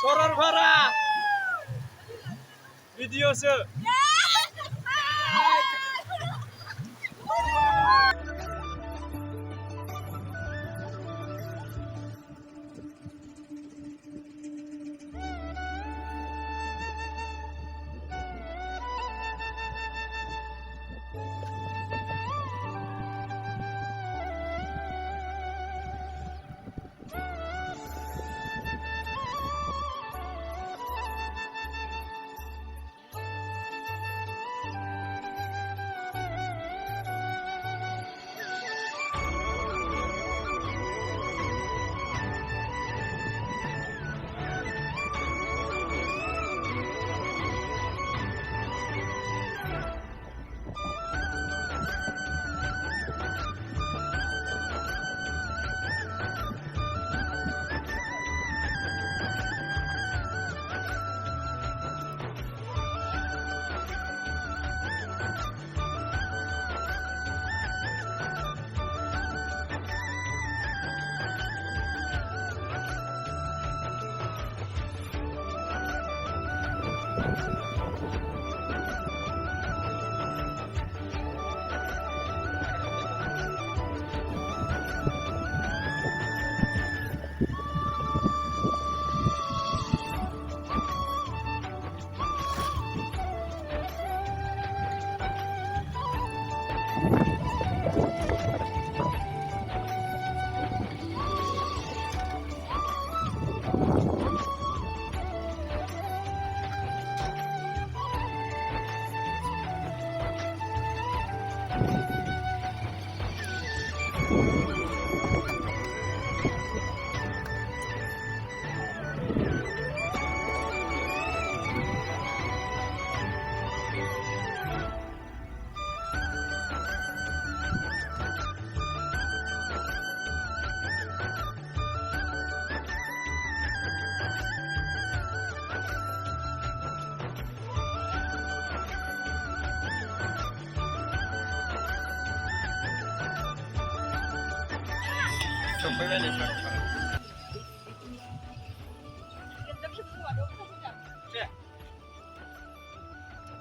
Soror-sora video se.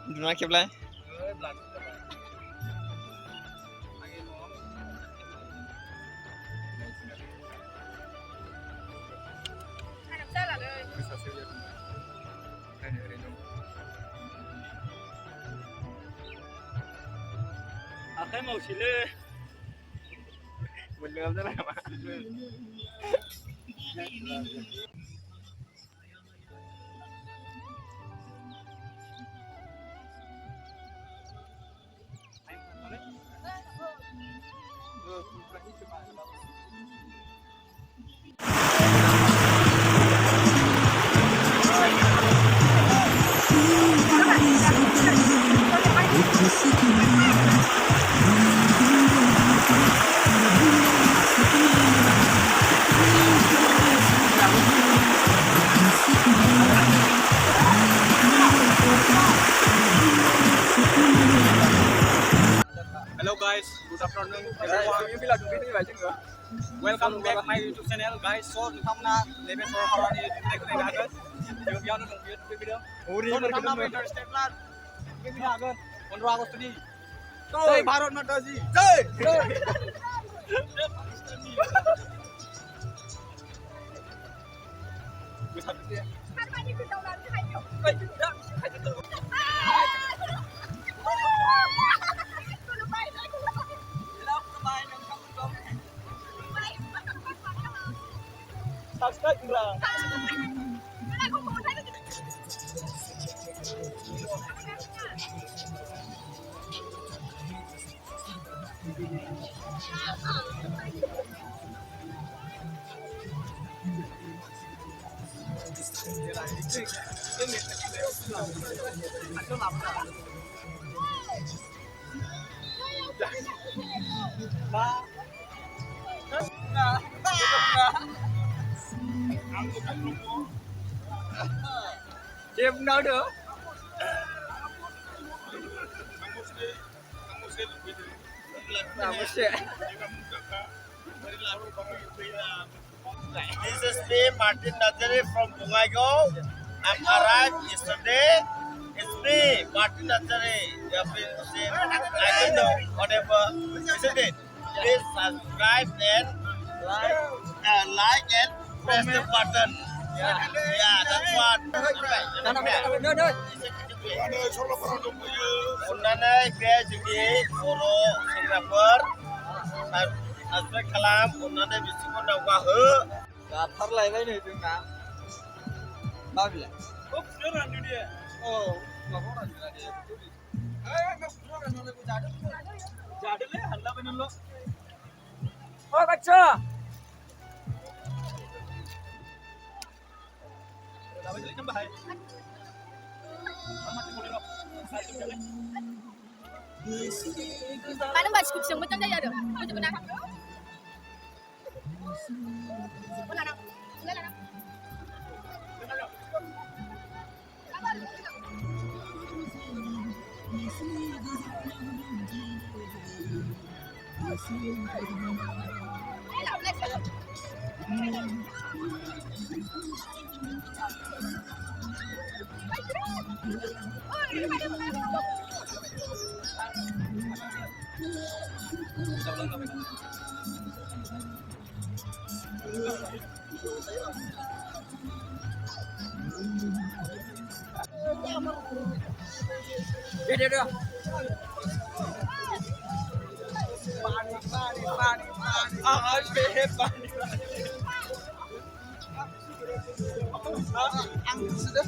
Gimana kiblah? Akhirnya mau sile. Bener bener apa? Hello guys, good afternoon everyone. Welcome back my YouTube channel guys. So nuthamna lebe sor hawani dekne agan. Yung biano ng video. So nuthamna me interested plan. Video agan 15 August ni. Jai Bharat Mata ji. Jai. Subscribe lah. Dia benar dah. Nah, mesti. This is me, Martin Nazari from Bungaigo. I'm arrived yesterday. It's me, Martin Nazari. You have been saying, I don't know, whatever. Isn't it? Please subscribe and like and press the button. Yeah, that's what. Undanai bे जोंनि बर' सेंग्राफोर subscribe खालाम अननानै बिसोरखौ दावगाहो गाथारलायबाय नै जोंना मा बिलाय औ माबा जादोलै हानलाबायनोल' ओ बाच्चा जाबाय नों बाहाय Paano ba description mo tanda yaro? Ano ba na? Wala na. Wala na. Dia. Pani. Ah, pani. Ang sudah.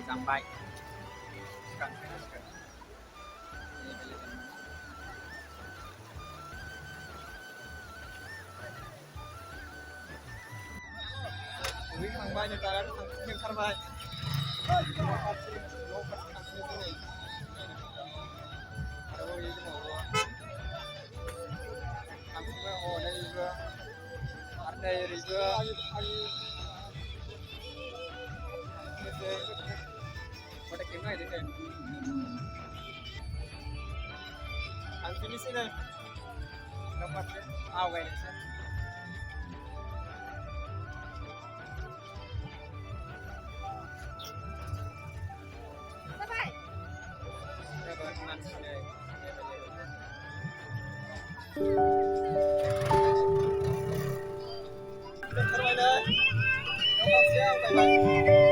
Sampai ini mang banyak kan yang terbaik Ang finish na. Dapat away na siya. Bye-bye. Dapat man siya. Terus na. Dapat siya. Bye-bye.